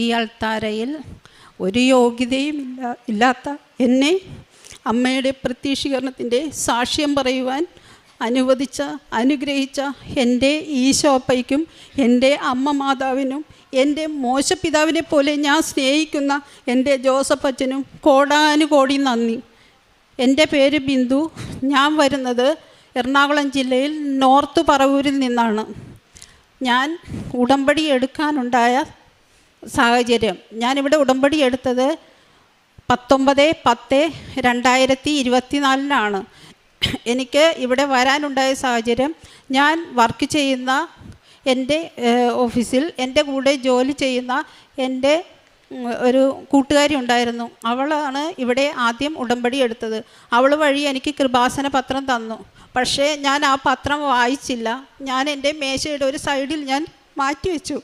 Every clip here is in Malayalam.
ഈ അൾത്താരയിൽ ഒരു യോഗ്യതയും ഇല്ലാത്ത എന്നെ അമ്മയുടെ പ്രത്യക്ഷീകരണത്തിൻ്റെ സാക്ഷ്യം പറയുവാൻ അനുഗ്രഹിച്ച എൻ്റെ ഈശോപ്പയ്ക്കും എൻ്റെ അമ്മ മാതാവിനും എൻ്റെ മോശപിതാവിനെ പോലെ ഞാൻ സ്നേഹിക്കുന്ന എൻ്റെ ജോസഫ് അച്ഛനും കോടാനുകോടി നന്ദി. എൻ്റെ പേര് ബിന്ദു. ഞാൻ വരുന്നത് എറണാകുളം ജില്ലയിൽ നോർത്ത് പറവൂരിൽ നിന്നാണ്. ഞാൻ ഉടമ്പടി എടുക്കാനുണ്ടായ സാഹചര്യം, ഞാനിവിടെ ഉടമ്പടി എടുത്തത് 19/10/2024 എനിക്ക് ഇവിടെ വരാനുണ്ടായ സാഹചര്യം, ഞാൻ വർക്ക് ചെയ്യുന്ന എൻ്റെ ഓഫീസിൽ എൻ്റെ കൂടെ ജോലി ചെയ്യുന്ന എൻ്റെ ഒരു കൂട്ടുകാരി ഉണ്ടായിരുന്നു. അവളാണ് ഇവിടെ ആദ്യം ഉടമ്പടി എടുത്തത്. അവൾ വഴി എനിക്ക് കൃപാസന പത്രം തന്നു. പക്ഷേ ഞാൻ ആ പത്രം വായിച്ചില്ല. ഞാൻ എൻ്റെ മേശയുടെ ഒരു സൈഡിൽ ഞാൻ മാറ്റി വെച്ചു.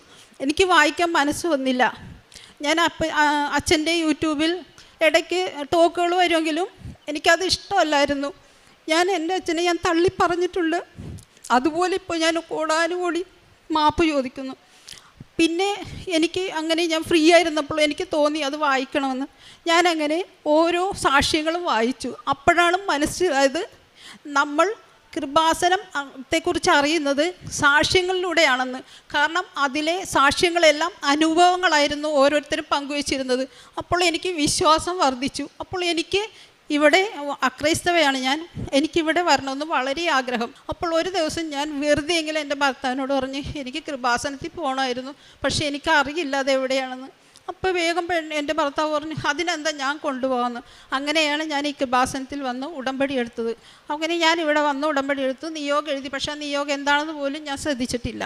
എനിക്ക് വായിക്കാൻ മനസ്സ് വന്നില്ല. ഞാൻ അച്ഛൻ്റെ യൂട്യൂബിൽ ഇടയ്ക്ക് ടോക്കുകൾ വരുമെങ്കിലും എനിക്കത് ഇഷ്ടമല്ലായിരുന്നു. ഞാൻ എൻ്റെ അച്ഛനെ ഞാൻ തള്ളി പറഞ്ഞിട്ടുണ്ട്. അതുപോലെ ഇപ്പോൾ ഞാൻ കോടാനുകൂടി മാപ്പ് ചോദിക്കുന്നു. പിന്നെ എനിക്ക് അങ്ങനെ ഞാൻ ഫ്രീ ആയിരുന്നപ്പോൾ എനിക്ക് തോന്നി അത് വായിക്കണമെന്ന്. ഞാനങ്ങനെ ഓരോ സാക്ഷ്യങ്ങളും വായിച്ചു. അപ്പോഴാണ് മനസ്സിലായത് നമ്മൾ കൃപാസനത്തെക്കുറിച്ച് അറിയുന്നത് സാക്ഷ്യങ്ങളിലൂടെയാണെന്ന്. കാരണം അതിലെ സാക്ഷ്യങ്ങളെല്ലാം അനുഭവങ്ങളായിരുന്നു ഓരോരുത്തരും പങ്കുവച്ചിരുന്നത്. അപ്പോൾ എനിക്ക് വിശ്വാസം വർദ്ധിച്ചു. അപ്പോൾ എനിക്ക് ഇവിടെ അക്രൈസ്തവയാണ് ഞാൻ, എനിക്കിവിടെ വരണമെന്ന് വളരെ ആഗ്രഹം. അപ്പോൾ ഒരു ദിവസം ഞാൻ വെറുതെ എങ്കിലും എൻ്റെ ഭർത്താവിനോട് പറഞ്ഞ് എനിക്ക് കൃപാസനത്തിൽ പോകണമായിരുന്നു, പക്ഷേ എനിക്കറിയില്ല അതെവിടെയാണെന്ന്. അപ്പോൾ വേഗം എൻ്റെ ഭർത്താവ് പറഞ്ഞു അതിനെന്താ ഞാൻ കൊണ്ടുപോകാമെന്ന്. അങ്ങനെയാണ് ഞാൻ ഈ കൃപാസനത്തിൽ വന്ന് ഉടമ്പടി എടുത്തത്. അങ്ങനെ ഞാൻ ഇവിടെ വന്ന് ഉടമ്പടി എടുത്തു, നിയോഗം എഴുതി. പക്ഷേ ആ നിയോഗം എന്താണെന്ന് പോലും ഞാൻ ശ്രദ്ധിച്ചിട്ടില്ല.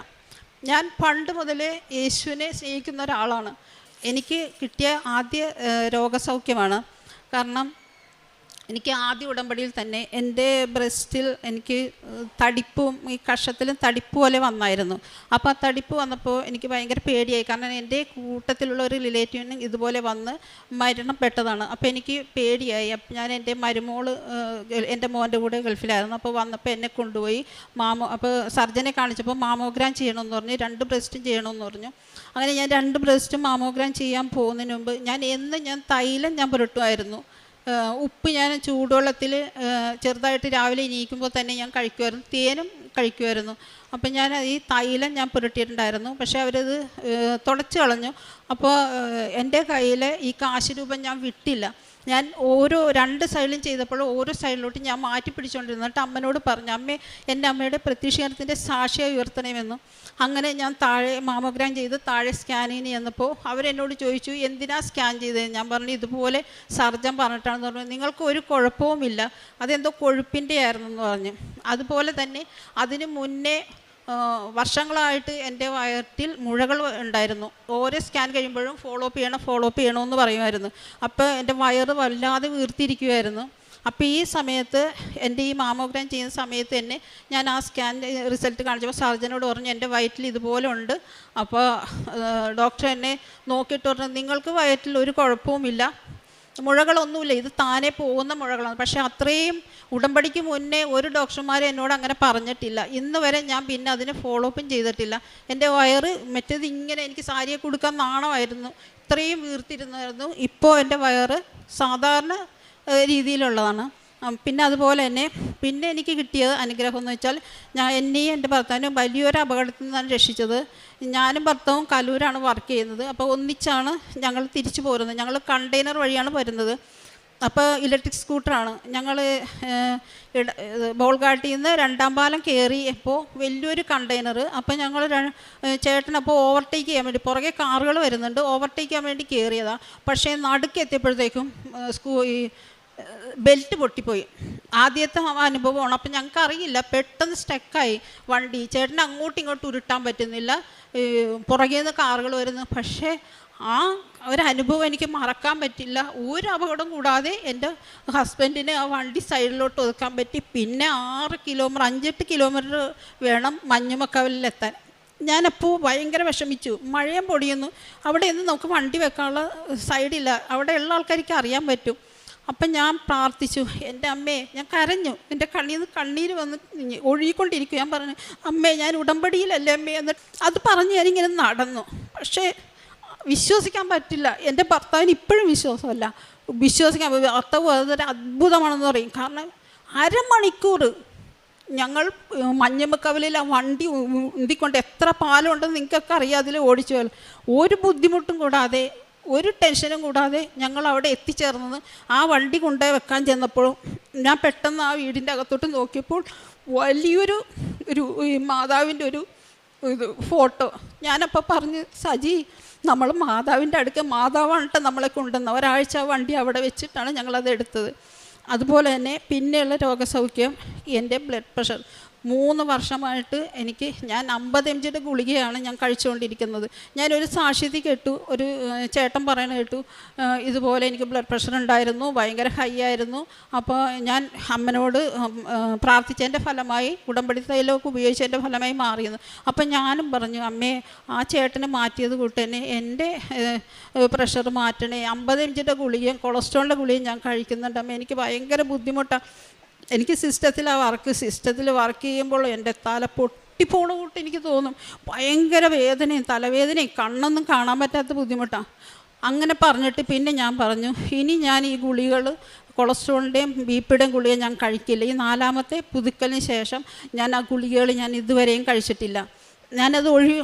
ഞാൻ പണ്ട് മുതലേ യേശുവിനെ സ്നേഹിക്കുന്ന ഒരാളാണ്. എനിക്ക് കിട്ടിയ ആദ്യ രോഗസൗഖ്യമാണ്. കാരണം എനിക്ക് ആദ്യ ഉടമ്പടിയിൽ തന്നെ എൻ്റെ ബ്രസ്റ്റിൽ എനിക്ക് തടിപ്പും ഈ കഷത്തിലും തടിപ്പ് പോലെ വന്നായിരുന്നു. അപ്പോൾ ആ തടിപ്പ് വന്നപ്പോൾ എനിക്ക് ഭയങ്കര പേടിയായി. കാരണം എൻ്റെ കൂട്ടത്തിലുള്ള ഒരു റിലേറ്റീവിന് ഇതുപോലെ വന്ന് മരണപ്പെട്ടതാണ്. അപ്പോൾ എനിക്ക് പേടിയായി. അപ്പം ഞാൻ എൻ്റെ മരുമോള് എൻ്റെ മോൻ്റെ കൂടെ ഗൾഫിലായിരുന്നു. അപ്പോൾ വന്നപ്പോൾ എന്നെ കൊണ്ടുപോയി അപ്പോൾ സർജനെ കാണിച്ചപ്പോൾ മാമോഗ്രാം ചെയ്യണമെന്ന് പറഞ്ഞു, 2 ബ്രസ്റ്റും ചെയ്യണമെന്ന് പറഞ്ഞു. അങ്ങനെ ഞാൻ 2 ബ്രസ്റ്റും മാമോഗ്രാം ചെയ്യാൻ പോകുന്നതിന് മുമ്പ് ഞാൻ തൈലം ഞാൻ പുരട്ടുമായിരുന്നു. ഉപ്പ് ഞാൻ ചൂടുവെള്ളത്തിൽ ചെറുതായിട്ട് രാവിലെ എണീക്കുമ്പോൾ തന്നെ ഞാൻ കഴിക്കുമായിരുന്നു. തേനും കഴിക്കുമായിരുന്നു. അപ്പം ഞാൻ ഈ തൈലം ഞാൻ പുരട്ടിയിട്ടുണ്ടായിരുന്നു. പക്ഷേ അവരത് തുടച്ച് കളഞ്ഞു. അപ്പോൾ എൻ്റെ കയ്യിൽ ഈ കാശ് രൂപം ഞാൻ വിട്ടില്ല. ഞാൻ ഓരോ 2 സൈഡിലും ചെയ്തപ്പോൾ ഓരോ സൈഡിലോട്ട് ഞാൻ മാറ്റി പിടിച്ചുകൊണ്ടിരുന്നു. എന്നിട്ട് അമ്മനോട് പറഞ്ഞു, അമ്മേ എൻ്റെ അമ്മയുടെ പ്രത്യക്ഷീകരണത്തിൻ്റെ സാക്ഷിയായി ഉയർത്തണമെന്നും. അങ്ങനെ ഞാൻ താഴെ മാമോഗ്രാം ചെയ്ത് താഴെ സ്കാനിങ്ങിന് ചെന്നപ്പോൾ അവരെന്നോട് ചോദിച്ചു എന്തിനാ സ്കാൻ ചെയ്തത്. ഞാൻ പറഞ്ഞു ഇതുപോലെ സർജൻ പറഞ്ഞിട്ടാണെന്ന് പറഞ്ഞു. നിങ്ങൾക്ക് ഒരു കുഴപ്പവുമില്ല, അതെന്തോ കൊഴുപ്പിൻ്റെ ആയിരുന്നെന്ന് പറഞ്ഞു. അതുപോലെ തന്നെ അതിന് മുന്നേ വർഷങ്ങളായിട്ട് എൻ്റെ വയറ്റിൽ മുഴകൾ ഉണ്ടായിരുന്നു. ഓരോ സ്കാൻ കഴിയുമ്പോഴും ഫോളോ അപ്പ് ചെയ്യണമെന്ന് പറയുമായിരുന്നു. അപ്പോൾ എൻ്റെ വയറ് വല്ലാതെ വീർത്തിരിക്കുമായിരുന്നു. അപ്പോൾ ഈ സമയത്ത് എൻ്റെ ഈ മാമോഗ്രാം ചെയ്യുന്ന സമയത്ത് തന്നെ ഞാൻ ആ സ്കാൻ റിസൾട്ട് കാണിച്ചപ്പോൾ സർജനോട് പറഞ്ഞു എൻ്റെ വയറ്റിൽ ഇതുപോലെ ഉണ്ട്. അപ്പോൾ ഡോക്ടർ എന്നെ നോക്കിയിട്ട് പറഞ്ഞു നിങ്ങൾക്ക് വയറ്റിൽ ഒരു കുഴപ്പവുമില്ല, മുഴകളൊന്നുമില്ല, ഇത് താനെ പോകുന്ന മുഴകളാണ്. പക്ഷേ അത്രയും ഉടമ്പടിക്ക് മുന്നേ ഒരു ഡോക്ടർമാർ എന്നോട് അങ്ങനെ പറഞ്ഞിട്ടില്ല. ഇന്ന് വരെ ഞാൻ പിന്നെ അതിന് ഫോളോ അപ്പും ചെയ്തിട്ടില്ല. എൻ്റെ വയറ് മറ്റേത് ഇങ്ങനെ എനിക്ക് സാരിയെ കൊടുക്കാൻ നാണമായിരുന്നു, ഇത്രയും വീർത്തിരുന്നായിരുന്നു. ഇപ്പോൾ എൻ്റെ വയറ് സാധാരണ രീതിയിലുള്ളതാണ്. പിന്നെ അതുപോലെ തന്നെ പിന്നെ എനിക്ക് കിട്ടിയ അനുഗ്രഹം എന്ന് വെച്ചാൽ എന്നെയും എൻ്റെ ഭർത്താവിനും വലിയൊരു അപകടത്തിൽ നിന്നാണ് രക്ഷിച്ചത്. ഞാനും ഭർത്താവും കലൂരാണ് വർക്ക് ചെയ്യുന്നത്. അപ്പോൾ ഒന്നിച്ചാണ് ഞങ്ങൾ തിരിച്ചു പോരുന്നത്. ഞങ്ങൾ കണ്ടെയ്നർ വഴിയാണ് വരുന്നത്. അപ്പോൾ ഇലക്ട്രിക് സ്കൂട്ടറാണ്. ഞങ്ങൾ ബോൾഗാട്ടിൽ നിന്ന് 2-ാം പാലം കയറിയപ്പോൾ വലിയൊരു കണ്ടെയ്നർ. അപ്പോൾ ഞങ്ങൾ ചേട്ടനപ്പോൾ ഓവർടേക്ക് ചെയ്യാൻ വേണ്ടി, പുറകെ കാറുകൾ വരുന്നുണ്ട്, ഓവർടേക്ക് ചെയ്യാൻ വേണ്ടി കയറിയതാണ്. പക്ഷേ നടുക്കെത്തിയപ്പോഴത്തേക്കും ബെൽറ്റ് പൊട്ടിപ്പോയി. ആദ്യത്തെ അനുഭവമാണ്. അപ്പം ഞങ്ങൾക്ക് അറിയില്ല, പെട്ടെന്ന് സ്റ്റക്കായി വണ്ടി. ചേട്ടന് അങ്ങോട്ടും ഇങ്ങോട്ടും ഉരുട്ടാൻ പറ്റുന്നില്ല, പുറകെ നിന്ന് കാറുകൾ വരുന്നു. പക്ഷേ ആ ഒരനുഭവം എനിക്ക് മറക്കാൻ പറ്റില്ല. ഒരു അപകടം കൂടാതെ എൻ്റെ ഹസ്ബൻഡിന് ആ വണ്ടി സൈഡിലോട്ട് ഒതുക്കാൻ പറ്റി. പിന്നെ 5-8 കിലോമീറ്റർ വേണം മഞ്ഞുമക്കവലിലെത്താൻ. ഞാനപ്പോൾ ഭയങ്കര വിഷമിച്ചു. മഴയും പൊടിയുന്നു. അവിടെ നിന്ന് നമുക്ക് വണ്ടി വെക്കാനുള്ള സൈഡില്ല. അവിടെ ഉള്ള ആൾക്കാർക്ക് അറിയാൻ പറ്റും. അപ്പം ഞാൻ പ്രാർത്ഥിച്ചു, എൻ്റെ അമ്മേ, ഞാൻ കരഞ്ഞു. എൻ്റെ കണ്ണിൽ നിന്ന് കണ്ണീര് വന്ന് ഒഴുകിക്കൊണ്ടിരിക്കും. ഞാൻ പറഞ്ഞു, അമ്മേ ഞാൻ ഉടമ്പടിയിലല്ലേ അമ്മേ എന്നിട്ട് അത് പറഞ്ഞ് ഞാനിങ്ങനെ നടന്നു. പക്ഷേ വിശ്വസിക്കാൻ പറ്റില്ല. എൻ്റെ ഭർത്താവിന് ഇപ്പോഴും വിശ്വാസമല്ല. വിശ്വസിക്കാൻ ഭർത്താവ് അതൊരു അത്ഭുതമാണെന്ന് പറയും. കാരണം അരമണിക്കൂർ ഞങ്ങൾ മഞ്ഞമ്മക്കവലിൽ ആ വണ്ടി ഉന്തിക്കൊണ്ട്, എത്ര പാലമുണ്ടെന്ന് നിങ്ങൾക്കൊക്കെ അറിയാം, അതിൽ ഓടിച്ചു പോയാൽ ഒരു ബുദ്ധിമുട്ടും കൂടാതെ ഒരു ടെൻഷനും കൂടാതെ ഞങ്ങൾ അവിടെ എത്തിച്ചേർന്നത്. ആ വണ്ടി കൊണ്ടുപോയി വെക്കാൻ ചെന്നപ്പോഴും ഞാൻ പെട്ടെന്ന് ആ വീടിൻ്റെ അകത്തോട്ട് നോക്കിയപ്പോൾ വലിയൊരു മാതാവിൻ്റെ ഒരു ഫോട്ടോ. ഞാനപ്പോൾ പറഞ്ഞ്, സജി നമ്മൾ മാതാവിൻ്റെ അടുക്ക മാതാവാണിട്ട് നമ്മളെ കൊണ്ടുവന്ന ഒരാഴ്ച വണ്ടി അവിടെ വെച്ചിട്ടാണ് ഞങ്ങളത് എടുത്തത്. അതുപോലെ തന്നെ പിന്നെയുള്ള രോഗസൗഖ്യം, എൻ്റെ ബ്ലഡ് പ്രഷർ 3 വർഷമായിട്ട് ഞാൻ 50 mg ഗുളികയാണ് ഞാൻ കഴിച്ചുകൊണ്ടിരിക്കുന്നത്. ഞാനൊരു സാക്ഷ്യത്തിൽ കേട്ടു, ഒരു ചേട്ടൻ പറയണ കേട്ടു, ഇതുപോലെ എനിക്ക് ബ്ലഡ് പ്രഷർ ഉണ്ടായിരുന്നു, ഭയങ്കര ഹൈ ആയിരുന്നു. അപ്പോൾ ഞാൻ അമ്മനോട് പ്രാർത്ഥിച്ചതിൻ്റെ ഫലമായി, ഉടമ്പടി തൈലമൊക്കെ ഉപയോഗിച്ചതിൻ്റെ ഫലമായി മാറിയെന്ന്. അപ്പം ഞാനും പറഞ്ഞു, അമ്മേ ആ ചേട്ടന് മാറ്റിയത് കൂട്ട് തന്നെ എൻ്റെ പ്രഷർ മാറ്റണേ. 50 mg ഗുളികയും കൊളസ്ട്രോളിൻ്റെ ഗുളികയും ഞാൻ കഴിക്കുന്നുണ്ട് അമ്മ. എനിക്ക് ഭയങ്കര ബുദ്ധിമുട്ടാണ്. എനിക്ക് സിസ്റ്റത്തിൽ വർക്ക് ചെയ്യുമ്പോൾ എൻ്റെ തല പൊട്ടിപ്പോണ കൂട്ട് എനിക്ക് തോന്നും. ഭയങ്കര വേദനയും തലവേദനയും കണ്ണൊന്നും കാണാൻ പറ്റാത്ത ബുദ്ധിമുട്ടാണ്. അങ്ങനെ പറഞ്ഞിട്ട് പിന്നെ ഞാൻ പറഞ്ഞു, ഇനി ഞാൻ ഈ ഗുളികൾ കൊളസ്ട്രോളിൻ്റെയും ബിപിയുടെയും ഗുളിക ഞാൻ കഴിക്കില്ല. ഈ 4ാമത്തെ പുതുക്കലിന് ശേഷം ഞാൻ ആ ഗുളികകൾ ഞാൻ ഇതുവരെയും കഴിച്ചിട്ടില്ല. ഞാനത്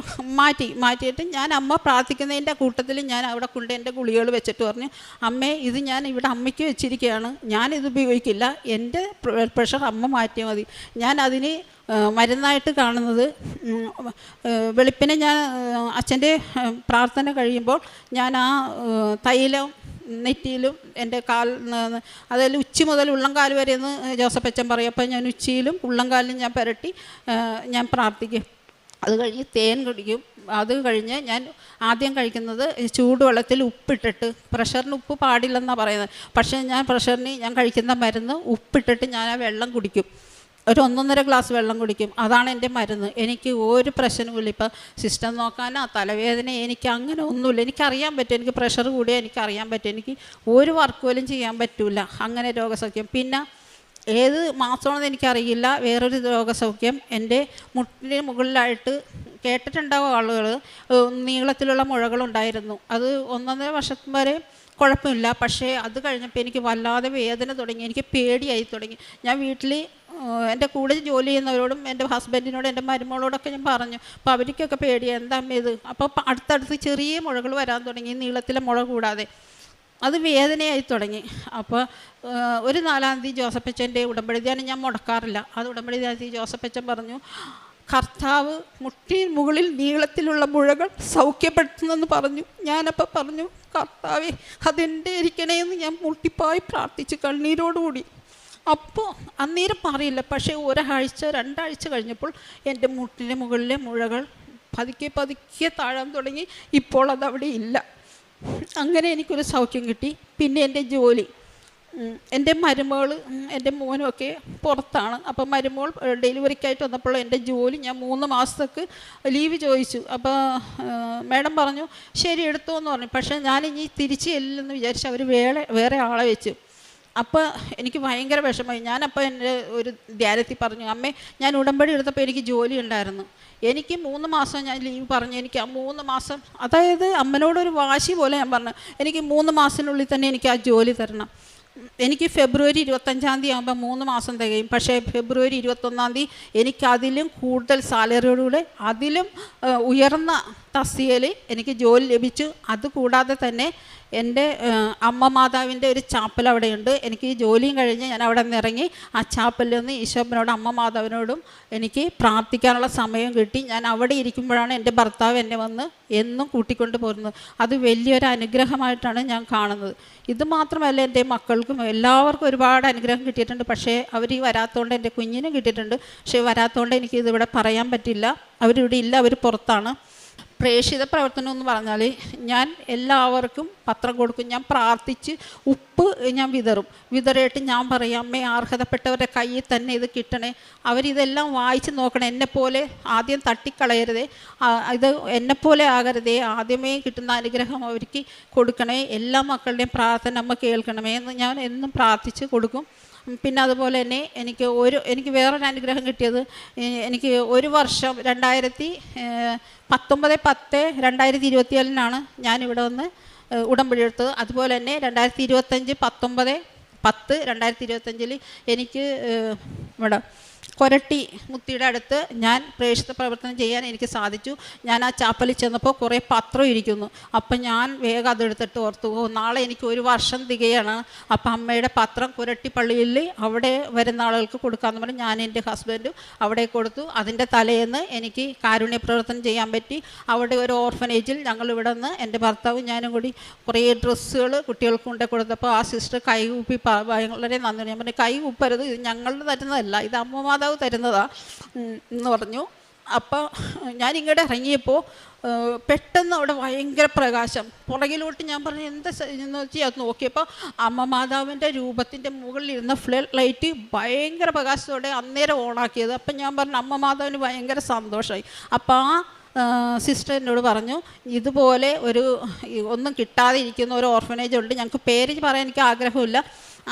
മാറ്റിയിട്ട് ഞാൻ അമ്മ പ്രാർത്ഥിക്കുന്നതിൻ്റെ കൂട്ടത്തിൽ ഞാൻ അവിടെ കൊണ്ട് എൻ്റെ ഗുളികകൾ വെച്ചിട്ട് പറഞ്ഞു, അമ്മേ ഇത് ഞാൻ ഇവിടെ അമ്മയ്ക്ക് വെച്ചിരിക്കുകയാണ്, ഞാനിത് ഉപയോഗിക്കില്ല, എൻ്റെ പ്രഷർ അമ്മ മാറ്റിയാൽ മതി. ഞാൻ അതിന് മരുന്നായിട്ട് കാണുന്നത്, വെളുപ്പിനെ ഞാൻ അച്ഛൻ്റെ പ്രാർത്ഥന കഴിയുമ്പോൾ ഞാൻ ആ തൈലം നെറ്റിയിലും എൻ്റെ അതായത് ഉച്ചി മുതൽ ഉള്ളംകാൽ വരെ എന്ന് ജോസഫ് അച്ഛൻ പറയും. അപ്പോൾ ഞാൻ ഉച്ചിയിലും ഉള്ളംകാലിലും ഞാൻ പുരട്ടി ഞാൻ പ്രാർത്ഥിക്കും. അത് കഴിഞ്ഞ് തേൻ കുടിക്കും. അത് കഴിഞ്ഞ് ഞാൻ ആദ്യം കഴിക്കുന്നത് ചൂടുവെള്ളത്തിൽ ഉപ്പിട്ടിട്ട്, പ്രഷറിന് ഉപ്പ് പാടില്ലെന്നാണ് പറയുന്നത്, പക്ഷേ ഞാൻ കഴിക്കുന്ന മരുന്ന് ഉപ്പിട്ടിട്ട് ഞാൻ ആ വെള്ളം കുടിക്കും. ഒരു 1.5 ഗ്ലാസ് വെള്ളം കുടിക്കും. അതാണ് എൻ്റെ മരുന്ന്. എനിക്ക് ഒരു പ്രശ്നവുമില്ല. ഇപ്പോൾ സിസ്റ്റം നോക്കാനോ തലവേദന എനിക്ക് അങ്ങനെ ഒന്നുമില്ല. എനിക്കറിയാൻ പറ്റും, എനിക്ക് പ്രഷർ കൂടിയാൽ എനിക്കറിയാൻ പറ്റും. എനിക്ക് ഒരു വർക്ക് പോലും ചെയ്യാൻ പറ്റില്ല. അങ്ങനെ രോഗസൗഖ്യം. പിന്നെ ഏത് മാസമാണെന്ന് എനിക്കറിയില്ല, വേറൊരു രോഗസൗഖ്യം. എൻ്റെ മുട്ടിന് മുകളിലായിട്ട് കേട്ടിട്ടുണ്ടാവും ആളുകൾ, നീളത്തിലുള്ള മുഴകളുണ്ടായിരുന്നു. അത് 1.5 വർഷം വരെ കുഴപ്പമില്ല. പക്ഷേ അത് കഴിഞ്ഞപ്പോൾ എനിക്ക് വല്ലാതെ വേദന തുടങ്ങി, എനിക്ക് പേടിയായി തുടങ്ങി. ഞാൻ വീട്ടിൽ എൻ്റെ കൂടെ ജോലി ചെയ്യുന്നവരോടും എൻ്റെ ഹസ്ബൻഡിനോടും എൻ്റെ മരുമകളോടൊക്കെ ഞാൻ പറഞ്ഞു. അപ്പോൾ അവർക്കൊക്കെ പേടിയാണ്, എന്താ ഇത്. അപ്പോൾ അടുത്തടുത്ത് ചെറിയ മുഴകൾ വരാൻ തുടങ്ങി, നീളത്തിലെ മുഴ കൂടാതെ. അത് വേദനയായി തുടങ്ങി. അപ്പോൾ ഒരു 4-ാം തീയതി ജോസഫച്ചൻ്റെ ഉടമ്പടി ധ്യാനം ഞാൻ മുടക്കാറില്ല. അത് ഉടമ്പടി ധ്യാനത്തിൽ ജോസഫച്ചൻ പറഞ്ഞു, കർത്താവ് മുട്ടിന് മുകളിൽ നീളത്തിലുള്ള മുഴകൾ സൗഖ്യപ്പെടുത്തുന്നെന്ന് പറഞ്ഞു. ഞാനപ്പോൾ പറഞ്ഞു, കർത്താവേ അതെൻ്റെ ഇരിക്കണേന്ന് ഞാൻ മുട്ടിപ്പായി പ്രാർത്ഥിച്ചു കണ്ണീരോടുകൂടി. അപ്പോൾ അന്നേരം പറയില്ല, പക്ഷേ 1 ആഴ്ച 2 ആഴ്ച കഴിഞ്ഞപ്പോൾ എൻ്റെ മുട്ടിന് മുകളിലെ മുഴകൾ പതുക്കെ താഴാൻ തുടങ്ങി. ഇപ്പോൾ അതവിടെ ഇല്ല. അങ്ങനെ എനിക്കൊരു സൗഖ്യം കിട്ടി. പിന്നെ എൻ്റെ ജോലി, എൻ്റെ മരുമകൾ എൻ്റെ മോനുമൊക്കെ പുറത്താണ്. അപ്പം മരുമോൾ ഡെലിവറിക്കായിട്ട് വന്നപ്പോൾ എൻ്റെ ജോലി ഞാൻ 3 മാസത്തേക്ക് ലീവ് ചോദിച്ചു. അപ്പോൾ മാഡം പറഞ്ഞു ശരി എടുത്തോ എന്ന് പറഞ്ഞു. പക്ഷേ ഞാനിനി തിരിച്ച് ചെല്ലില്ലെന്ന് വിചാരിച്ച് അവർ വേറെ ആളെ വെച്ചു. അപ്പോൾ എനിക്ക് ഭയങ്കര വിഷമമായി. ഞാനപ്പോൾ എൻ്റെ ഒരു ധ്യാനത്തിൽ പറഞ്ഞു, അമ്മേ ഞാൻ ഉടമ്പടി എടുത്തപ്പോൾ എനിക്ക് ജോലി ഉണ്ടായിരുന്നു, എനിക്ക് 3 മാസം ഞാൻ ലീവ് പറഞ്ഞു. എനിക്ക് ആ 3 മാസം, അതായത് അമ്മനോടൊരു വാശി പോലെ ഞാൻ പറഞ്ഞു, എനിക്ക് 3 മാസത്തിനുള്ളിൽ തന്നെ എനിക്ക് ആ ജോലി തരണം. എനിക്ക് ഫെബ്രുവരി 25-ാം തീയതി ആകുമ്പോൾ 3 മാസം തികയും. പക്ഷേ ഫെബ്രുവരി 21-ാം തീയതി എനിക്ക് അതിലും കൂടുതൽ സാലറിയോടുകൂടെ അതിലും ഉയർന്ന തസ്തികയിൽ എനിക്ക് ജോലി ലഭിച്ചു. അതുകൂടാതെ തന്നെ എൻ്റെ അമ്മ മാതാവിൻ്റെ ഒരു ചാപ്പൽ അവിടെയുണ്ട്. എനിക്ക് ഈ ജോലിയും കഴിഞ്ഞ് ഞാൻ അവിടെ നിന്ന് ഇറങ്ങി ആ ചാപ്പലിൽ നിന്ന് ഈശോപ്പനോടും അമ്മ മാതാവിനോടും എനിക്ക് പ്രാർത്ഥിക്കാനുള്ള സമയം കിട്ടി. ഞാൻ അവിടെ ഇരിക്കുമ്പോഴാണ് എൻ്റെ ഭർത്താവ് എന്നെ വന്ന് എന്നും കൂട്ടിക്കൊണ്ട് പോരുന്നത്. അത് വലിയൊരു അനുഗ്രഹമായിട്ടാണ് ഞാൻ കാണുന്നത്. ഇത് മാത്രമല്ല, എൻ്റെ മക്കൾക്കും എല്ലാവർക്കും ഒരുപാട് അനുഗ്രഹം കിട്ടിയിട്ടുണ്ട്. പക്ഷേ അവർ വരാത്തതുകൊണ്ട് എൻ്റെ കുഞ്ഞിനും കിട്ടിയിട്ടുണ്ട്. പക്ഷേ വരാത്തതുകൊണ്ട് എനിക്കിതിവിടെ പറയാൻ പറ്റില്ല. അവരിവിടെ ഇല്ല, അവർ പുറത്താണ്. പ്രേക്ഷിത പ്രവർത്തനം എന്ന് പറഞ്ഞാൽ ഞാൻ എല്ലാവർക്കും പത്രം കൊടുക്കും. ഞാൻ പ്രാർത്ഥിച്ച് ഉപ്പ് ഞാൻ വിതറിയിട്ട് ഞാൻ പറയും, അമ്മേ അർഹതപ്പെട്ടവരുടെ കയ്യിൽ തന്നെ ഇത് കിട്ടണേ, അവരിതെല്ലാം വായിച്ച് നോക്കണം, എന്നെപ്പോലെ ആദ്യം തട്ടിക്കളയരുതേ, ഇത് എന്നെപ്പോലെ ആകരുതേ, ആദ്യമേ കിട്ടുന്ന അനുഗ്രഹം അവർക്ക് കൊടുക്കണേ, എല്ലാ മക്കളുടെയും പ്രാർത്ഥന അമ്മ കേൾക്കണമേ എന്ന് ഞാൻ എന്നും പ്രാർത്ഥിച്ച് കൊടുക്കും. പിന്നെ അതുപോലെ തന്നെ എനിക്ക് വേറൊരു അനുഗ്രഹം കിട്ടിയത്, എനിക്ക് ഒരു വർഷം 2019/10/2024 ഞാനിവിടെ വന്ന് ഉടമ്പടി എടുത്തത്. അതുപോലെ തന്നെ 2025/19/10/2025 എനിക്ക് ഇവിടെ കൊരട്ടി മുത്തിയുടെ അടുത്ത് ഞാൻ പ്രേക്ഷിത പ്രവർത്തനം ചെയ്യാൻ എനിക്ക് സാധിച്ചു. ഞാൻ ആ ചാപ്പലിൽ ചെന്നപ്പോൾ കുറേ പത്രം ഇരിക്കുന്നു. അപ്പം ഞാൻ വേഗം അതെടുത്തിട്ട് ഓർത്തു, നാളെ എനിക്ക് ഒരു വർഷം തികയാണ്. അപ്പം അമ്മയുടെ പത്രം കുരട്ടി പള്ളിയിൽ അവിടെ വരുന്ന ആളുകൾക്ക് കൊടുക്കാമെന്ന് പറഞ്ഞ് ഞാൻ എൻ്റെ ഹസ്ബൻഡും അവിടെ കൊടുത്തു. അതിൻ്റെ തലേന്ന് എനിക്ക് കാരുണ്യ പ്രവർത്തനം ചെയ്യാൻ പറ്റി. അവിടെ ഒരു ഓർഫനേജിൽ ഞങ്ങൾ ഇവിടെ നിന്ന് എൻ്റെ ഭർത്താവും ഞാനും കൂടി കുറേ ഡ്രസ്സുകൾ കുട്ടികൾക്ക് കൊണ്ടു കൊടുത്തപ്പോൾ ആ സിസ്റ്റർ കൈകൂപ്പി വളരെ നന്ദി. ഞാൻ പറഞ്ഞു, കൈ കൂപ്പരുത്, ഇത് ഞങ്ങളുടെ തരുന്നതല്ല, ഇത് അമ്മ മാതാവ് തരുന്നതാ എന്ന് പറഞ്ഞു. അപ്പോൾ ഞാനിങ്ങോട്ട് ഇറങ്ങിയപ്പോൾ പെട്ടെന്ന് അവിടെ ഭയങ്കര പ്രകാശം. പുറകിലോട്ട് ഞാൻ പറഞ്ഞു എന്താ എന്ന് വെച്ചാൽ അത് നോക്കിയപ്പോൾ അമ്മ മാതാവിൻ്റെ രൂപത്തിൻ്റെ മുകളിലിരുന്ന ഫ്ലഡ് ലൈറ്റ് ഭയങ്കര പ്രകാശത്തോടെ അന്നേരം ഓണാക്കിയത്. അപ്പം ഞാൻ പറഞ്ഞു അമ്മ മാതാവിന് ഭയങ്കര സന്തോഷമായി. അപ്പോൾ ആ സിസ്റ്റർ എന്നോട് പറഞ്ഞു, ഇതുപോലെ ഒന്നും കിട്ടാതെ ഇരിക്കുന്ന ഒരു ഓർഫനേജ് ഉണ്ട്, ഞങ്ങൾക്ക് പേര് പറയാൻ എനിക്ക് ആഗ്രഹമില്ല,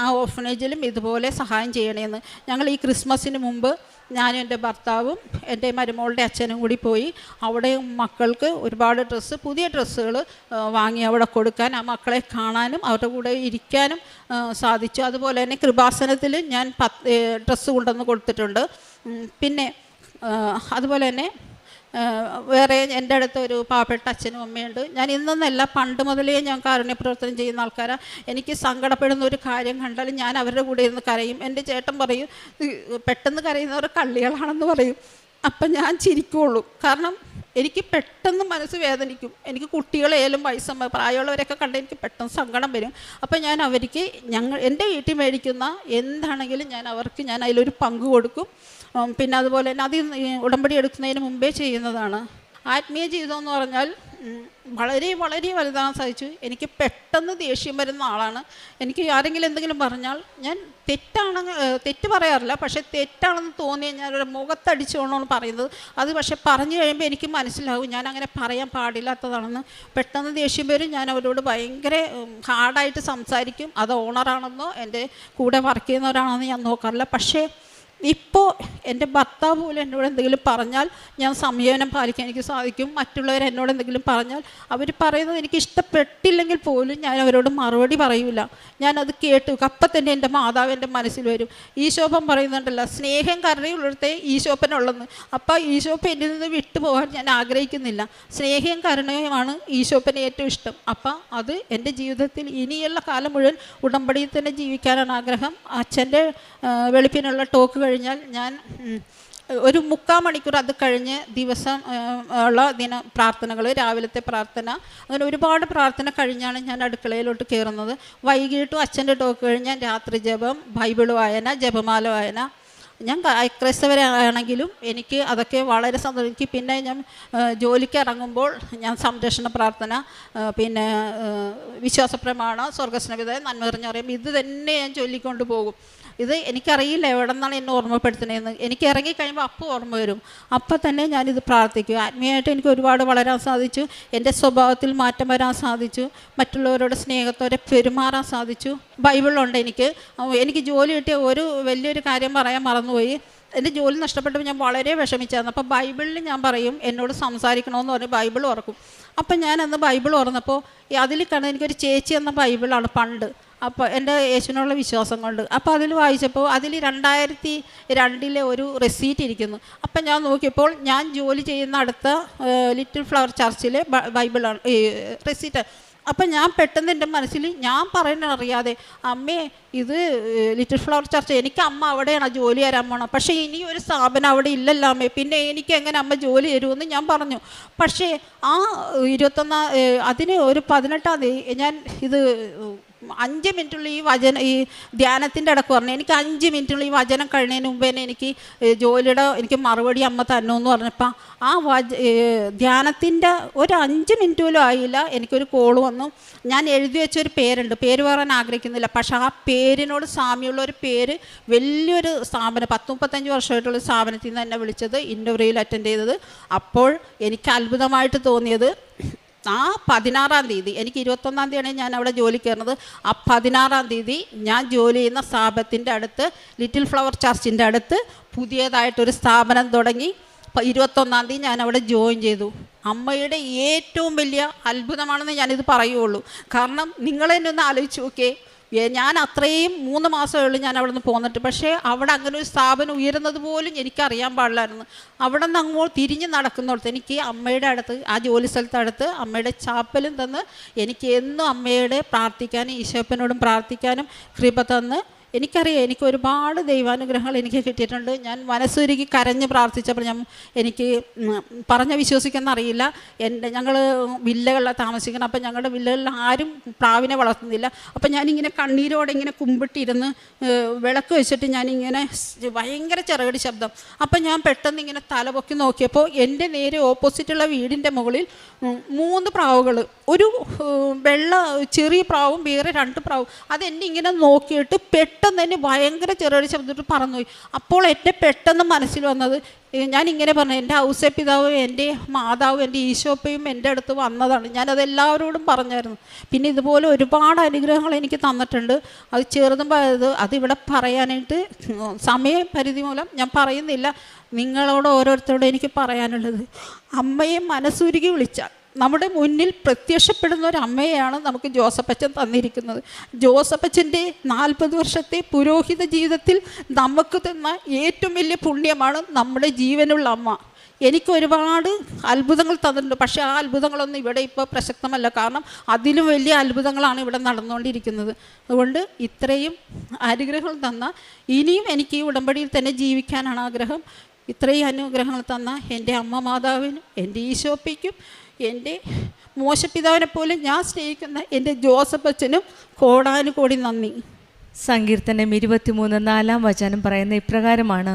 ആ ഓർഫനേജിലും ഇതുപോലെ സഹായം ചെയ്യണമെന്ന്. ഞങ്ങൾ ഈ ക്രിസ്മസിന് മുമ്പ് ഞാനും എൻ്റെ ഭർത്താവും എൻ്റെ മരുമോളുടെ അച്ഛനും കൂടി പോയി അവിടെ മക്കൾക്ക് ഒരുപാട് പുതിയ ഡ്രസ്സുകൾ വാങ്ങി അവിടെ കൊടുക്കാൻ, ആ മക്കളെ കാണാനും അവരുടെ കൂടെ ഇരിക്കാനും സാധിച്ചു. അതുപോലെ തന്നെ കൃപാസനത്തിൽ ഞാൻ 10 ഡ്രസ്സ് കൊണ്ടുവന്ന് കൊടുത്തിട്ടുണ്ട്. പിന്നെ അതുപോലെ തന്നെ വേറെ എൻ്റെ അടുത്ത് ഒരു പാവപ്പെട്ട അച്ഛനും അമ്മയുണ്ട്. ഞാൻ ഇന്നൊന്നല്ല, പണ്ട് മുതലേ ഞാൻ കാരുണ്യ പ്രവർത്തനം ചെയ്യുന്ന ആൾക്കാരാണ്. എനിക്ക് സങ്കടപ്പെടുന്ന ഒരു കാര്യം കണ്ടാൽ ഞാൻ അവരുടെ കൂടെ ഇരുന്ന് കരയും. എൻ്റെ ചേട്ടൻ പറയും പെട്ടെന്ന് കരയുന്നവർ കള്ളികളാണെന്ന് പറയും. അപ്പം ഞാൻ ചിരിക്കുകയുള്ളൂ. കാരണം എനിക്ക് പെട്ടെന്ന് മനസ്സ് വേദനിക്കും. എനിക്ക് കുട്ടികളെയാലും പ്രായമുള്ളവരൊക്കെ കണ്ട് എനിക്ക് പെട്ടെന്ന് സങ്കടം വരും. അപ്പം ഞാൻ അവർക്ക് എൻ്റെ വീട്ടിൽ മേടിക്കുന്ന എന്താണെങ്കിലും ഞാൻ അതിലൊരു പങ്ക് കൊടുക്കും. പിന്നെ അതുപോലെ തന്നെ ഉടമ്പടി എടുക്കുന്നതിന് മുമ്പേ ചെയ്യുന്നതാണ്. ആത്മീയ ജീവിതം എന്ന് പറഞ്ഞാൽ വളരെ വളരെ വലുതാകാൻ സാധിച്ചു. എനിക്ക് പെട്ടെന്ന് ദേഷ്യം വരുന്ന ആളാണ്. എനിക്ക് ആരെങ്കിലും എന്തെങ്കിലും പറഞ്ഞാൽ ഞാൻ തെറ്റ് പറയാറില്ല, പക്ഷേ തെറ്റാണെന്ന് തോന്നിയാൽ ഞാനൊരു മുഖത്തടിച്ചോണമെന്ന് പറയുന്നത്. അത് പക്ഷേ പറഞ്ഞു കഴിയുമ്പോൾ എനിക്ക് മനസ്സിലാവും ഞാൻ അങ്ങനെ പറയാൻ പാടില്ലാത്തതാണെന്ന്. പെട്ടെന്ന് ദേഷ്യം വരും. ഞാൻ അവരോട് ഭയങ്കര ഹാർഡായിട്ട് സംസാരിക്കും. അത് ഓണറാണെന്നോ എൻ്റെ കൂടെ വർക്ക് ചെയ്യുന്നവരാണെന്നോ ഞാൻ നോക്കാറില്ല. പക്ഷേ ഇപ്പോൾ എൻ്റെ ഭർത്താവ് പോലും എന്നോട് എന്തെങ്കിലും പറഞ്ഞാൽ ഞാൻ സംയമനം പാലിക്കാൻ എനിക്ക് സാധിക്കും. മറ്റുള്ളവർ എന്നോട് എന്തെങ്കിലും പറഞ്ഞാൽ അവർ പറയുന്നത് എനിക്ക് ഇഷ്ടപ്പെട്ടില്ലെങ്കിൽ പോലും ഞാൻ അവരോട് മറുപടി പറയൂല. ഞാനത് കേട്ടു അപ്പം തന്നെ എൻ്റെ മാതാവ് എൻ്റെ മനസ്സിൽ വരും. ഈശോപ്പൻ പറയുന്നുണ്ടല്ലോ, സ്നേഹം കരുണയുള്ളിടത്തെ ഈശോപ്പനുള്ളെന്ന്. അപ്പോൾ ഈശോപ്പൻ എന്നിൽ നിന്ന് വിട്ടുപോകാൻ ഞാൻ ആഗ്രഹിക്കുന്നില്ല. സ്നേഹവും കരുണയുമാണ് ഈശോപ്പന് ഏറ്റവും ഇഷ്ടം. അപ്പം അത് എൻ്റെ ജീവിതത്തിൽ ഇനിയുള്ള കാലം മുഴുവൻ ഉടമ്പടിയിൽ തന്നെ ജീവിക്കാനാണ് ആഗ്രഹം. അച്ഛൻ്റെ വെളുപ്പിനുള്ള ടോക്ക് കഴിഞ്ഞാൽ ഞാൻ ഒരു 3/4 മണിക്കൂർ അത് കഴിഞ്ഞ് ദിവസം ഉള്ള പ്രാർത്ഥനകൾ, രാവിലത്തെ പ്രാർത്ഥന, അങ്ങനെ ഒരുപാട് പ്രാർത്ഥന കഴിഞ്ഞാണ് ഞാൻ അടുക്കളയിലോട്ട് കയറുന്നത്. വൈകിട്ടും അച്ഛൻ്റെ ടോക്ക് കഴിഞ്ഞാൽ രാത്രി ജപം, ബൈബിൾ വായന, ജപമാല വായന. ഞാൻ ക്രൈസ്തവരാണെങ്കിലും എനിക്ക് അതൊക്കെ വളരെ സന്തോഷം. എനിക്ക് പിന്നെ ഞാൻ ജോലിക്ക് ഇറങ്ങുമ്പോൾ ഞാൻ സംരക്ഷണ പ്രാർത്ഥന, പിന്നെ വിശ്വാസപ്രമാണം, സ്വർഗസ്നേഹിത, നന്മ നിറഞ്ഞറിയും, ഇത് തന്നെ ഞാൻ ചൊല്ലിക്കൊണ്ട് പോകും. ഇത് എനിക്കറിയില്ല എവിടെ നിന്നാണ് എന്നെ ഓർമ്മപ്പെടുത്തണതെന്ന്. എനിക്ക് ഇറങ്ങിക്കഴിയുമ്പോൾ അപ്പോൾ ഓർമ്മ വരും. അപ്പം തന്നെ ഞാനിത് പ്രാർത്ഥിക്കും. ആത്മീയമായിട്ട് എനിക്ക് ഒരുപാട് വളരാൻ സാധിച്ചു. എൻ്റെ സ്വഭാവത്തിൽ മാറ്റം വരാൻ സാധിച്ചു. മറ്റുള്ളവരോട് സ്നേഹത്തോടെ പെരുമാറാൻ സാധിച്ചു. ബൈബിളുണ്ട് എനിക്ക് ജോലി കിട്ടിയ വലിയൊരു കാര്യം പറയാൻ മറന്നുപോയി. എൻ്റെ ജോലി നഷ്ടപ്പെട്ടപ്പോൾ ഞാൻ വളരെ വിഷമിച്ചായിരുന്നു. അപ്പോൾ ബൈബിളിൽ ഞാൻ പറയും എന്നോട് സംസാരിക്കണമെന്ന് പറഞ്ഞ് ബൈബിൾ തുറക്കും. അപ്പം ഞാനന്ന് ബൈബിൾ തുറന്നപ്പോൾ അതിൽ കണ്ട എനിക്കൊരു ചേച്ചി എന്ന ബൈബിളാണ് പണ്ട്. അപ്പോൾ എൻ്റെ യേശുവിനുള്ള വിശ്വാസം കൊണ്ട് അപ്പോൾ അതിൽ വായിച്ചപ്പോൾ അതിൽ 2002 ഒരു റെസീറ്റ് ഇരിക്കുന്നു. അപ്പം ഞാൻ നോക്കിയപ്പോൾ ഞാൻ ജോലി ചെയ്യുന്ന അടുത്ത ലിറ്റിൽ ഫ്ലവർ ചർച്ചിലെ ബൈബിളാണ് ഈ റെസീറ്റ്. അപ്പം ഞാൻ പെട്ടെന്ന് എൻ്റെ മനസ്സിൽ ഞാൻ പറയുന്നത് അറിയാതെ, അമ്മേ ഇത് ലിറ്റിൽ ഫ്ലവർ ചർച്ച്, എനിക്ക് അമ്മ അവിടെയാണ് ജോലി തരാൻ പോകണം, പക്ഷേ ഇനി ഒരു സ്ഥാപനം അവിടെ ഇല്ലല്ലോ അമ്മേ, പിന്നെ എനിക്ക് എങ്ങനെ അമ്മ ജോലി തരുമെന്ന് ഞാൻ പറഞ്ഞു. പക്ഷേ ആ 21 അതിന് ഒരു 18-ാം തീയതി ഞാൻ ഇത് 5 മിനിറ്റുള്ള ഈ ധ്യാനത്തിൻ്റെ ഇടയ്ക്ക് പറഞ്ഞു എനിക്ക് 5 മിനിറ്റുള്ള ഈ വചനം കഴിഞ്ഞതിന് മുമ്പ് തന്നെ എനിക്ക് മറുപടി അമ്മ തന്നെന്ന് പറഞ്ഞപ്പോൾ ആ ധ്യാനത്തിൻ്റെ ഒരു 5 മിനിറ്റ് പോലും ആയില്ല, എനിക്കൊരു കോൾ വന്നു. ഞാൻ എഴുതി വെച്ചൊരു പേരുണ്ട്, പേര് പറയാൻ ആഗ്രഹിക്കുന്നില്ല, പക്ഷേ ആ പേരിനോട് സാമ്യമുള്ള ഒരു പേര്, വലിയൊരു സ്ഥാപനം, 10-35 വർഷമായിട്ടുള്ള സ്ഥാപനത്തിൽ നിന്ന് എന്നെ വിളിച്ചത്, ഇൻ്റർവ്യൂവിൽ അറ്റൻഡ് ചെയ്തത്. അപ്പോൾ എനിക്ക് അത്ഭുതമായിട്ട് തോന്നിയത് ആ 16-ാം തീയതി, എനിക്ക് 21-ാം തീയതിയാണ് ഞാൻ അവിടെ ജോലി കയറുന്നത്. ആ 16-ാം തീയതി ഞാൻ ജോലി ചെയ്യുന്ന സ്ഥാപനത്തിൻ്റെ അടുത്ത്, ലിറ്റിൽ ഫ്ലവർ ചർച്ചിൻ്റെ അടുത്ത് പുതിയതായിട്ടൊരു സ്ഥാപനം തുടങ്ങി. 21-ാം തീയതി ഞാൻ അവിടെ ജോയിൻ ചെയ്തു. അമ്മയുടെ ഏറ്റവും വലിയ അത്ഭുതമാണെന്ന് ഞാനിത് പറയുള്ളൂ. കാരണം നിങ്ങളെന്നെ ഒന്ന് ആലോചിച്ച് നോക്കിയേ, ഞാൻ അത്രയും 3 മാസമേ ഉള്ളൂ ഞാൻ അവിടെ നിന്ന് പോന്നിട്ട്. പക്ഷേ അവിടെ അങ്ങനെ ഒരു സ്ഥാപനം ഉയരുന്നത് പോലും എനിക്കറിയാൻ പാടില്ലായിരുന്നു. അവിടെ നിന്ന് അങ്ങോട്ട് തിരിഞ്ഞ് നടക്കുന്നിടത്ത് എനിക്ക് അമ്മയുടെ അടുത്ത്, ആ ജോലി സ്ഥലത്തടുത്ത് അമ്മയുടെ ചാപ്പലും തന്ന് എനിക്ക് എന്നും അമ്മയുടെ പ്രാർത്ഥിക്കാനും ഈശോപ്പനോടും പ്രാർത്ഥിക്കാനും കൃപ തന്ന്, എനിക്കറിയാം എനിക്ക് ഒരുപാട് ദൈവാനുഗ്രഹങ്ങൾ എനിക്ക് കിട്ടിയിട്ടുണ്ട്. ഞാൻ മനസ്സുരുകി കരഞ്ഞ് പ്രാർത്ഥിച്ചപ്പോൾ എനിക്ക് പറഞ്ഞ് വിശ്വസിക്കുന്ന അറിയില്ല. ഞങ്ങൾ വില്ലകളിലാണ് താമസിക്കുന്നത്. അപ്പം ഞങ്ങളുടെ വില്ലകളിൽ ആരും പ്രാവിനെ വളർത്തുന്നില്ല. അപ്പം ഞാനിങ്ങനെ കണ്ണീരോടെ ഇങ്ങനെ കുമ്പിട്ടിരുന്ന് വിളക്ക് വെച്ചിട്ട് ഞാനിങ്ങനെ ഭയങ്കര ചെറുകടി ശബ്ദം. അപ്പം ഞാൻ പെട്ടെന്ന് ഇങ്ങനെ തലപൊക്കി നോക്കിയപ്പോൾ എൻ്റെ നേരെ ഓപ്പോസിറ്റുള്ള വീടിൻ്റെ മുകളിൽ 3 പ്രാവുകൾ, ഒരു വെള്ള ചെറിയ പ്രാവും വേറെ 2 പ്രാവും, അതെന്നെ ഇങ്ങനെ നോക്കിയിട്ട് പെട്ടെന്ന് തന്നെ ഭയങ്കര ചെറിയ ശബ്ദത്തിൽ പറന്നുപോയി. അപ്പോൾ എൻ്റെ പെട്ടെന്ന് മനസ്സിൽ വന്നത്, ഞാനിങ്ങനെ പറഞ്ഞു, എൻ്റെ ഔസേ പിതാവും എൻ്റെ മാതാവും എൻ്റെ ഈശോപ്പയും എൻ്റെ അടുത്ത് വന്നതാണ്. ഞാനതെല്ലാവരോടും പറഞ്ഞായിരുന്നു. പിന്നെ ഇതുപോലെ ഒരുപാട് അനുഗ്രഹങ്ങൾ എനിക്ക് തന്നിട്ടുണ്ട്. അത് ചെറുതും അതിവിടെ പറയാനായിട്ട് സമയപരിധി മൂലം ഞാൻ പറയുന്നില്ല. നിങ്ങളോട് ഓരോരുത്തരോടും എനിക്ക് പറയാനുള്ളത്, അമ്മയെ മനസ്സുരുകി വിളിച്ചാൽ നമ്മുടെ മുന്നിൽ പ്രത്യക്ഷപ്പെടുന്ന ഒരു അമ്മയെയാണ് നമുക്ക് ജോസഫച്ചൻ തന്നിരിക്കുന്നത്. ജോസഫച്ചൻ്റെ 40 വർഷത്തെ പുരോഹിത ജീവിതത്തിൽ നമുക്ക് തന്ന ഏറ്റവും വലിയ പുണ്യമാണ് നമ്മുടെ ജീവനുള്ള അമ്മ. എനിക്ക് ഒരുപാട് അത്ഭുതങ്ങൾ തന്നിട്ടുണ്ട്. പക്ഷേ ആ അത്ഭുതങ്ങളൊന്നും ഇവിടെ ഇപ്പോൾ പ്രസക്തമല്ല. കാരണം അതിലും വലിയ അത്ഭുതങ്ങളാണ് ഇവിടെ നടന്നുകൊണ്ടിരിക്കുന്നത്. അതുകൊണ്ട് ഇത്രയും അനുഗ്രഹങ്ങൾ തന്ന, ഇനിയും എനിക്ക് ഈ ഉടമ്പടിയിൽ തന്നെ ജീവിക്കാനാണ് ആഗ്രഹം. ഇത്രയും അനുഗ്രഹങ്ങൾ തന്ന എൻ്റെ അമ്മ മാതാവിനും എൻ്റെ ഈശോപ്പയ്ക്കും എൻ്റെ മോശപിതാവിനെ പോലും ഞാൻ സ്നേഹിക്കുന്ന എൻ്റെ ജോസഫ് അച്ഛനും കോടാനുകോടി നന്ദി. സങ്കീർത്തനം 23:4 പറയുന്ന ഇപ്രകാരമാണ്: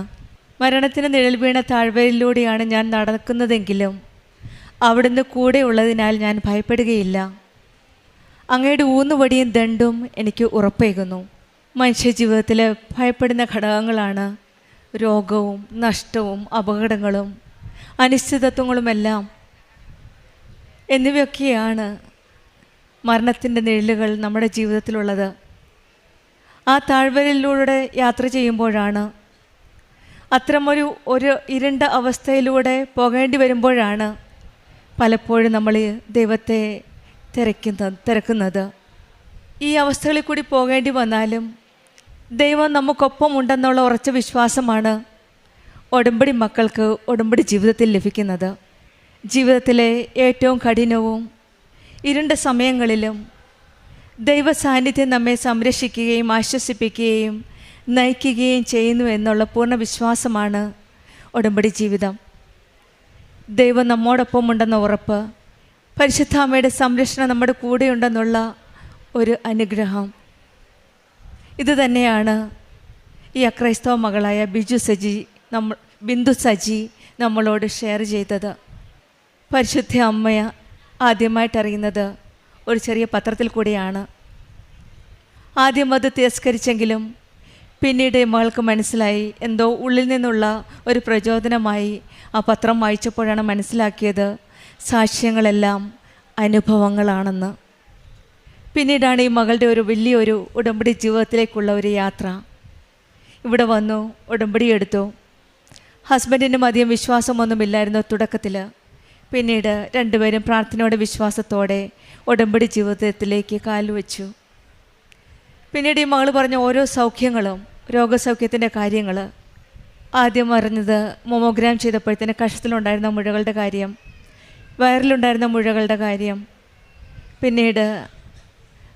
മരണത്തിന് നിഴൽ വീണ താഴ്വരയിലൂടെയാണ് ഞാൻ നടക്കുന്നതെങ്കിലും അവിടുന്ന് കൂടെ ഉള്ളതിനാൽ ഞാൻ ഭയപ്പെടുകയില്ല. അങ്ങയുടെ ഊന്നുവടിയും ദണ്ഡും എനിക്ക് ഉറപ്പേകുന്നു. മനുഷ്യജീവിതത്തിൽ ഭയപ്പെടുന്ന ഘടകങ്ങളാണ് രോഗവും നഷ്ടവും അപകടങ്ങളും അനിശ്ചിതത്വങ്ങളുമെല്ലാം. എന്നിവയൊക്കെയാണ് മരണത്തിൻ്റെ നിഴലുകൾ നമ്മുടെ ജീവിതത്തിലുള്ളത്. ആ താഴ്വരയിലൂടെ യാത്ര ചെയ്യുമ്പോഴാണ്, അത്തരമൊരു ഇരുണ്ട അവസ്ഥയിലൂടെ പോകേണ്ടി വരുമ്പോഴാണ് പലപ്പോഴും നമ്മൾ ദൈവത്തെ തിരക്കുന്നത്. ഈ അവസ്ഥകളിൽ കൂടി പോകേണ്ടി വന്നാലും ദൈവം നമുക്കൊപ്പം ഉണ്ടെന്നുള്ള ഉറച്ച വിശ്വാസമാണ് ഉടമ്പടി മക്കൾക്ക് ഉടമ്പടി ജീവിതത്തിൽ ലഭിക്കുന്നത്. ജീവിതത്തിലെ ഏറ്റവും കഠിനവും ഇരുണ്ട സമയങ്ങളിലും ദൈവ സാന്നിധ്യം നമ്മെ സംരക്ഷിക്കുകയും ആശ്വസിപ്പിക്കുകയും നയിക്കുകയും ചെയ്യുന്നു എന്നുള്ള പൂർണ്ണ വിശ്വാസമാണ് ഉടമ്പടി ജീവിതം. ദൈവം നമ്മോടൊപ്പം ഉണ്ടെന്ന ഉറപ്പ്, പരിശുദ്ധാമ്മയുടെ സംരക്ഷണം നമ്മുടെ കൂടെയുണ്ടെന്നുള്ള ഒരു അനുഗ്രഹം, ഇത് തന്നെയാണ് ഈ അക്രൈസ്തവ മകളായ ബിന്ദു സജി നമ്മളോട് ഷെയർ ചെയ്തത്. പരിശുദ്ധ അമ്മയെ ആദ്യമായിട്ടറിയുന്നത് ഒരു ചെറിയ പത്രത്തിൽ കൂടിയാണ്. ആദ്യം അത് തിരസ്കരിച്ചെങ്കിലും പിന്നീട് മകൾക്ക് മനസ്സിലായി, എന്തോ ഉള്ളിൽ നിന്നുള്ള ഒരു പ്രചോദനമായി ആ പത്രം വായിച്ചപ്പോഴാണ് മനസ്സിലാക്കിയത് സാക്ഷ്യങ്ങളെല്ലാം അനുഭവങ്ങളാണെന്ന്. പിന്നീടാണ് ഈ മകളുടെ ഒരു വലിയൊരു ഉടമ്പടി ജീവിതത്തിലേക്കുള്ള ഒരു യാത്ര. ഇവിടെ വന്നു, ഉടമ്പടി എടുത്തു. ഹസ്ബൻഡിനും അധികം വിശ്വാസമൊന്നുമില്ലായിരുന്നു തുടക്കത്തിൽ. പിന്നീട് രണ്ടുപേരും പ്രാർത്ഥനയോടെ വിശ്വാസത്തോടെ ഉടമ്പടി ജീവിതത്തിലേക്ക് കാലുവെച്ചു. പിന്നീട് ഈ മകൾ പറഞ്ഞ ഓരോ സൗഖ്യങ്ങളും, രോഗസൗഖ്യത്തിൻ്റെ കാര്യങ്ങൾ, ആദ്യം അറിഞ്ഞത് മൊമോഗ്രാം ചെയ്തപ്പോഴത്തേന് കഷത്തിലുണ്ടായിരുന്ന മുഴകളുടെ കാര്യം, വയറിലുണ്ടായിരുന്ന മുഴകളുടെ കാര്യം,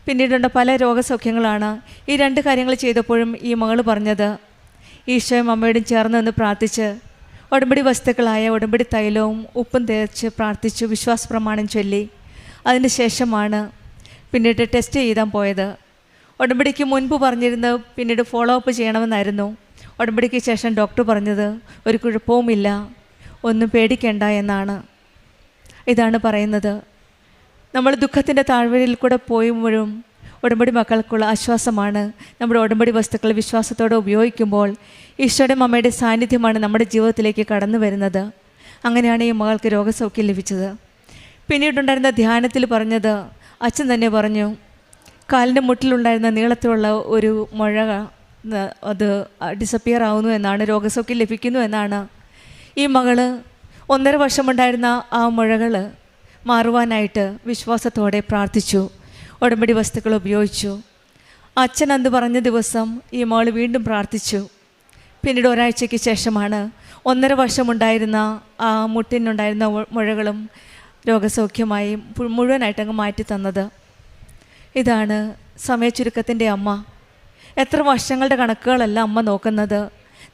പിന്നീടുണ്ട പല രോഗസൗഖ്യങ്ങളാണ്. ഈ 2 കാര്യങ്ങൾ ചെയ്തപ്പോഴും ഈ മകൾ പറഞ്ഞത്, ഈശോയും അമ്മയോടും ചേർന്ന് നിന്ന് പ്രാർത്ഥിച്ച് ഉടമ്പടി വസ്തുക്കളായ ഉടമ്പടി തൈലവും ഉപ്പും തേച്ച് പ്രാർത്ഥിച്ചു, വിശ്വാസ പ്രമാണം ചൊല്ലി. അതിന് ശേഷമാണ് പിന്നീട് ടെസ്റ്റ് ചെയ്താൻ പോയത്. ഉടമ്പടിക്ക് മുൻപ് പറഞ്ഞിരുന്നത് പിന്നീട് ഫോളോ അപ്പ് ചെയ്യണമെന്നായിരുന്നു. ഉടമ്പടിക്ക് ശേഷം ഡോക്ടർ പറഞ്ഞത് ഒരു കുഴപ്പവുമില്ല, ഒന്നും പേടിക്കേണ്ട എന്നാണ്. ഇതാണ് പറയുന്നത്, നമ്മൾ ദുഃഖത്തിൻ്റെ താഴ്വരയിൽ കൂടെ പോയുമ്പോഴും ഉടമ്പടി മക്കൾക്കുള്ള ആശ്വാസമാണ് നമ്മുടെ ഉടമ്പടി വസ്തുക്കൾ വിശ്വാസത്തോടെ ഉപയോഗിക്കുമ്പോൾ ഈശോയുടെ അമ്മയുടെ സാന്നിധ്യമാണ് നമ്മുടെ ജീവിതത്തിലേക്ക് കടന്നു വരുന്നത്. അങ്ങനെയാണ് ഈ മകൾക്ക് രോഗസൗഖ്യം ലഭിച്ചത്. പിന്നീടുണ്ടായിരുന്ന ധ്യാനത്തിൽ പറഞ്ഞത്, അച്ഛൻ തന്നെ പറഞ്ഞു, കാലിൻ്റെ മുട്ടിലുണ്ടായിരുന്ന നീളത്തിലുള്ള ഒരു മുഴ അത് ഡിസപ്പിയർ ആവുന്നു എന്നാണ്, രോഗസൗഖ്യം ലഭിക്കുന്നു എന്നാണ്. ഈ മകള് 1.5 വർഷമുണ്ടായിരുന്ന ആ മുഴകൾ മാറുവാനായിട്ട് വിശ്വാസത്തോടെ പ്രാർത്ഥിച്ചു, ഉടമ്പടി വസ്തുക്കൾ ഉപയോഗിച്ചു. അച്ഛൻ അന്ന് പറഞ്ഞ ദിവസം ഈ മകൾ വീണ്ടും പ്രാർത്ഥിച്ചു. പിന്നീട് ഒരാഴ്ചയ്ക്ക് ശേഷമാണ് 1.5 വർഷമുണ്ടായിരുന്ന ആ മുട്ടിനുണ്ടായിരുന്ന മുഴകളും രോഗസൗഖ്യമായി മുഴുവനായിട്ട് അങ്ങ് മാറ്റി തന്നത്. ഇതാണ് സമയച്ചുരുക്കത്തിൻ്റെ അമ്മ. എത്ര വർഷങ്ങളുടെ കണക്കുകളല്ല അമ്മ നോക്കുന്നത്,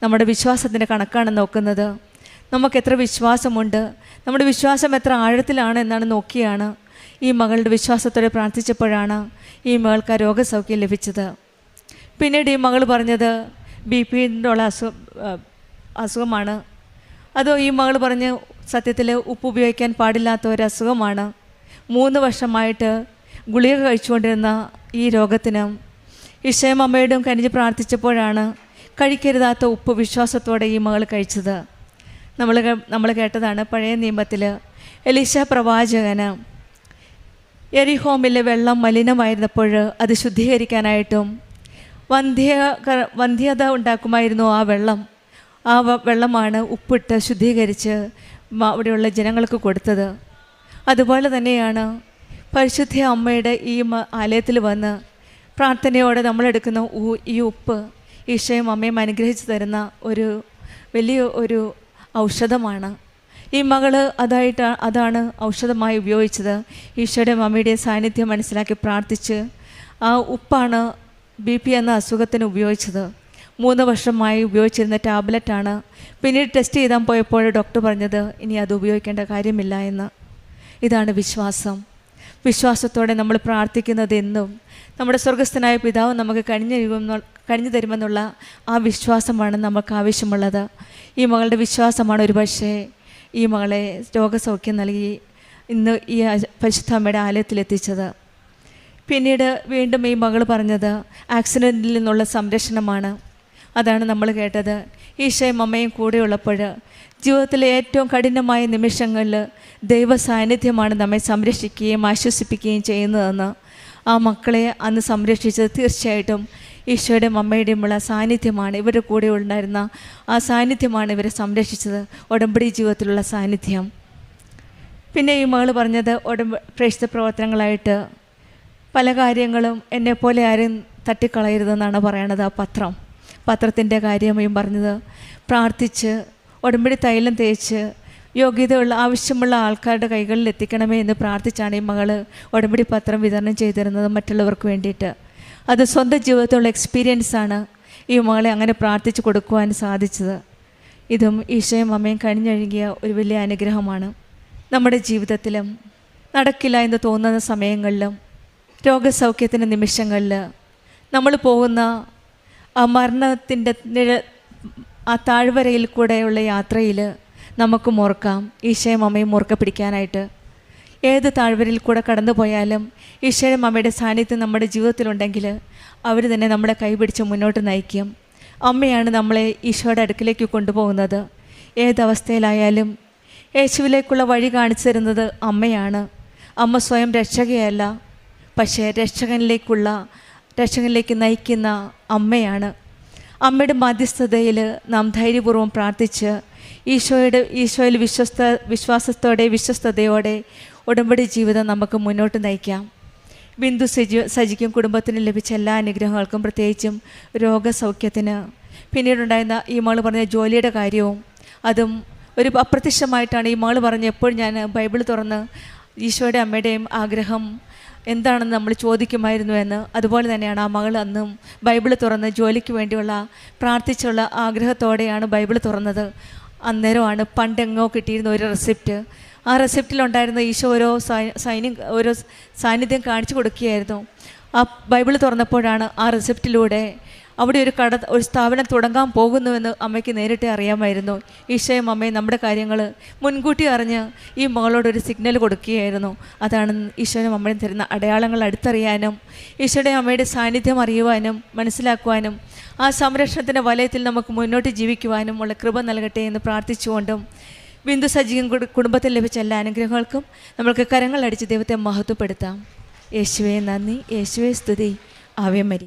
നമ്മുടെ വിശ്വാസത്തിൻ്റെ കണക്കാണ് നോക്കുന്നത്. നമുക്ക് എത്ര വിശ്വാസമുണ്ട്, നമ്മുടെ വിശ്വാസം എത്ര ആഴത്തിലാണ് എന്നാണ് നോക്കിയാണ് ഈ മകളുടെ വിശ്വാസത്തോടെ പ്രാർത്ഥിച്ചപ്പോഴാണ് ഈ മകൾക്ക് ആ രോഗസൗഖ്യം ലഭിച്ചത്. പിന്നീട് ഈ മകൾ പറഞ്ഞത് BP-ൻ്റെ ഉള്ള അസുഖമാണ്. അതോ ഈ മകൾ പറഞ്ഞ് സത്യത്തിൽ ഉപ്പ് ഉപയോഗിക്കാൻ പാടില്ലാത്ത ഒരു അസുഖമാണ്. 3 വർഷമായിട്ട് ഗുളിക കഴിച്ചുകൊണ്ടിരുന്ന ഈ രോഗത്തിന് ഈശോയും അമ്മയോടും കനിഞ്ഞ് പ്രാർത്ഥിച്ചപ്പോഴാണ് കഴിക്കരുതാത്ത ഉപ്പ് വിശ്വാസത്തോടെ ഈ മകൾ കഴിച്ചത്. നമ്മൾ കേട്ടതാണ് പഴയ നിയമത്തിൽ എലീശ പ്രവാചകന് എരിഹോമിലെ വെള്ളം മലിനമായിരുന്നപ്പോൾ അത് ശുദ്ധീകരിക്കാനായിട്ടും വന്ധ്യത ഉണ്ടാക്കുമായിരുന്നു ആ വെള്ളം. ആ വെള്ളമാണ് ഉപ്പിട്ട് ശുദ്ധീകരിച്ച് അവിടെയുള്ള ജനങ്ങൾക്ക് കൊടുത്തത്. അതുപോലെ തന്നെയാണ് പരിശുദ്ധ അമ്മയുടെ ഈ ആലയത്തിൽ വന്ന് പ്രാർത്ഥനയോടെ നമ്മളെടുക്കുന്ന ഈ ഉപ്പ് ഈശോയും അമ്മയും അനുഗ്രഹിച്ച് തരുന്ന ഒരു വലിയ ഒരു ഔഷധമാണ്. ഈ മകള് അതാണ് ഔഷധമായി ഉപയോഗിച്ചത്. ഈശോയുടെ അമ്മയുടെ സാന്നിധ്യം മനസ്സിലാക്കി പ്രാർത്ഥിച്ച് ആ ഉപ്പാണ് BP എന്ന അസുഖത്തിന് ഉപയോഗിച്ചത്. 3 വർഷമായി ഉപയോഗിച്ചിരുന്ന ടാബ്ലറ്റാണ്. പിന്നീട് ടെസ്റ്റ് ചെയ്താൽ പോയപ്പോൾ ഡോക്ടർ പറഞ്ഞത് ഇനി അത് ഉപയോഗിക്കേണ്ട കാര്യമില്ല എന്ന്. ഇതാണ് വിശ്വാസം. വിശ്വാസത്തോടെ നമ്മൾ പ്രാർത്ഥിക്കുന്നത് എന്നും നമ്മുടെ സ്വർഗസ്ഥനായ പിതാവ് നമുക്ക് കഴിഞ്ഞു തരുമെന്നുള്ള ആ വിശ്വാസമാണ് നമുക്ക് ആവശ്യമുള്ളത്. ഈ മകളുടെ വിശ്വാസമാണ് ഒരുപക്ഷേ ഈ മകളെ രോഗസൗഖ്യം നൽകി ഇന്ന് ഈ പരിശുദ്ധ അമ്മയുടെ ആലയത്തിലെത്തിച്ചത്. പിന്നീട് വീണ്ടും ഈ മകൾ പറഞ്ഞത് ആക്സിഡൻറ്റിൽ നിന്നുള്ള സംരക്ഷണമാണ്. അതാണ് നമ്മൾ കേട്ടത്. ഈശോയും അമ്മയും കൂടെയുള്ളപ്പോൾ ജീവിതത്തിലെ ഏറ്റവും കഠിനമായ നിമിഷങ്ങളിൽ ദൈവ സാന്നിധ്യമാണ് നമ്മെ സംരക്ഷിക്കുകയും ആശ്വസിപ്പിക്കുകയും ചെയ്യുന്നതെന്ന്. ആ മക്കളെ അന്ന് സംരക്ഷിച്ചത് തീർച്ചയായിട്ടും ഈശോയുടെയും അമ്മയുടെയുമുള്ള സാന്നിധ്യമാണ്. ഇവരുടെ കൂടെ ഉണ്ടായിരുന്ന ആ സാന്നിധ്യമാണ് ഇവരെ സംരക്ഷിച്ചത്, ഉടമ്പടി ജീവിതത്തിലുള്ള സാന്നിധ്യം. പിന്നെ ഈ മകൾ പറഞ്ഞത് പ്രേക്ഷിത പ്രവർത്തനങ്ങളായിട്ട് പല കാര്യങ്ങളും എന്നെപ്പോലെ ആരും തട്ടിക്കളയരുതെന്നാണ് പറയണത്. ആ പത്രത്തിൻ്റെ കാര്യമായും പറഞ്ഞത് പ്രാർത്ഥിച്ച് ഉടമ്പടി തൈലം തേച്ച് യോഗ്യതയുള്ള ആവശ്യമുള്ള ആൾക്കാരുടെ കൈകളിൽ എത്തിക്കണമേ എന്ന് പ്രാർത്ഥിച്ചാണ് ഈ മകൾ ഉടമ്പടി പത്രം വിതരണം ചെയ്തിരുന്നത് മറ്റുള്ളവർക്ക് വേണ്ടിയിട്ട്. അത് സ്വന്തം ജീവിതത്തിലുള്ള എക്സ്പീരിയൻസാണ് ഈ മകളെ അങ്ങനെ പ്രാർത്ഥിച്ച് കൊടുക്കുവാൻ സാധിച്ചത്. ഇതും ഈശോയും അമ്മയും കഴിഞ്ഞൊഴുകിയ ഒരു വലിയ അനുഗ്രഹമാണ്. നമ്മുടെ ജീവിതത്തിലും നടക്കില്ല എന്ന് തോന്നുന്ന സമയങ്ങളിലും രോഗസൗഖ്യത്തിൻ്റെ നിമിഷങ്ങളിൽ നമ്മൾ പോകുന്ന ആ മരണത്തിൻ്റെ ആ താഴ്വരയിൽ കൂടെയുള്ള യാത്രയിൽ നമുക്കും ഓർക്കാം ഈശോയും അമ്മയും മുറുക്കെ പിടിക്കാനായിട്ട്. ഏത് താഴ്വരയിൽ കൂടെ കടന്നു പോയാലും ഈശോയും അമ്മയുടെ സാന്നിധ്യം നമ്മുടെ ജീവിതത്തിലുണ്ടെങ്കിൽ അവർ തന്നെ നമ്മളെ കൈപിടിച്ച് മുന്നോട്ട് നയിക്കും. അമ്മയാണ് നമ്മളെ ഈശോയുടെ അടുക്കിലേക്ക് കൊണ്ടുപോകുന്നത്. ഏതവസ്ഥയിലായാലും യേശുവിലേക്കുള്ള വഴി കാണിച്ചു തരുന്നത് അമ്മയാണ്. അമ്മ സ്വയം രക്ഷകയല്ല, പക്ഷേ രക്ഷകനിലേക്ക് നയിക്കുന്ന അമ്മയാണ്. അമ്മയുടെ മധ്യസ്ഥതയിൽ നാം ധൈര്യപൂർവ്വം പ്രാർത്ഥിച്ച് ഈശോയിൽ വിശ്വസ്തയോടെ ഉടമ്പടി ജീവിതം നമുക്ക് മുന്നോട്ട് നയിക്കാം. ബിന്ദു സജിക്കും കുടുംബത്തിനും ലഭിച്ച എല്ലാ അനുഗ്രഹങ്ങൾക്കും, പ്രത്യേകിച്ചും രോഗസൗഖ്യത്തിന്, പിന്നീടുണ്ടായിരുന്ന ഈ മകൾ പറഞ്ഞ ജോലിയുടെ കാര്യവും അതും ഒരു അപ്രത്യക്ഷമായിട്ടാണ് ഈ മകൾ പറഞ്ഞ എപ്പോഴും ഞാൻ ബൈബിൾ തുറന്ന് ഈശോയുടെ അമ്മയുടെയും ആഗ്രഹം എന്താണെന്ന് നമ്മൾ ചോദിക്കുമായിരുന്നു എന്ന്. അതുപോലെ തന്നെയാണ് ആ മകൾ അന്നും ബൈബിൾ തുറന്ന് ജോലിക്ക് വേണ്ടിയുള്ള പ്രാർത്ഥിച്ചുള്ള ആഗ്രഹത്തോടെയാണ് ബൈബിൾ തുറന്നത്. അന്നേരമാണ് പണ്ടെങ്ങോ കിട്ടിയിരുന്ന ഒരു റെസിപ്റ്റ്. ആ റെസിപ്റ്റിലുണ്ടായിരുന്ന ഈശോ ഓരോ സാന്നിധ്യം കാണിച്ചു കൊടുക്കുകയായിരുന്നു. ആ ബൈബിൾ തുറന്നപ്പോഴാണ് ആ റെസിപ്റ്റിലൂടെ അവിടെ ഒരു സ്ഥാപനം തുടങ്ങാൻ പോകുന്നുവെന്ന് അമ്മയ്ക്ക് നേരിട്ട് അറിയാമായിരുന്നു. ഈശോയും അമ്മയും നമ്മുടെ കാര്യങ്ങൾ മുൻകൂട്ടി അറിഞ്ഞ് ഈ മകളോടൊരു സിഗ്നൽ കൊടുക്കുകയായിരുന്നു. അതാണ് ഈശോയും അമ്മയും തരുന്ന അടയാളങ്ങൾ അടുത്തറിയാനും ഈശോയുടെ അമ്മയുടെ സാന്നിധ്യം അറിയുവാനും മനസ്സിലാക്കുവാനും ആ സംരക്ഷണത്തിൻ്റെ വലയത്തിൽ നമുക്ക് മുന്നോട്ട് ജീവിക്കുവാനും ഉള്ള കൃപ നൽകട്ടെ എന്ന് പ്രാർത്ഥിച്ചുകൊണ്ടും ബിന്ദു സജീവൻ കുടുംബത്തിൽ ലഭിച്ച എല്ലാ അനുഗ്രഹങ്ങൾക്കും നമ്മൾക്ക് കരങ്ങളടിച്ച് ദൈവത്തെ മഹത്വപ്പെടുത്താം. യേശുവേ നന്ദി, യേശുവേ സ്തുതി. ആവേ മരി.